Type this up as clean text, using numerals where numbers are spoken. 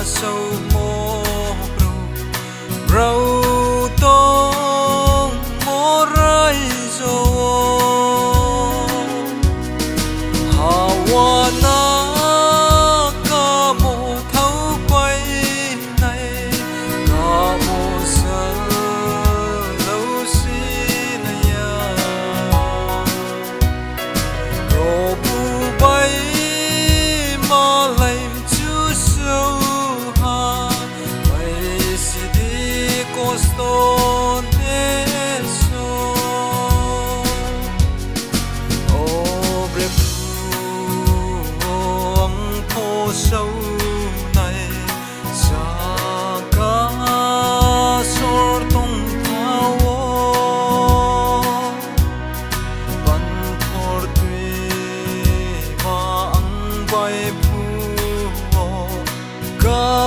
sâu mô râu tông mô rai dô hawa na ca mô thấu quay này ca mô sơ lâu xin ya rô bu bay ma lay chú sâu ha bay si đi costo neso ô bre phu ang thô sâu này sa ca sor tung thao ban thor tui ma ang bay phu ca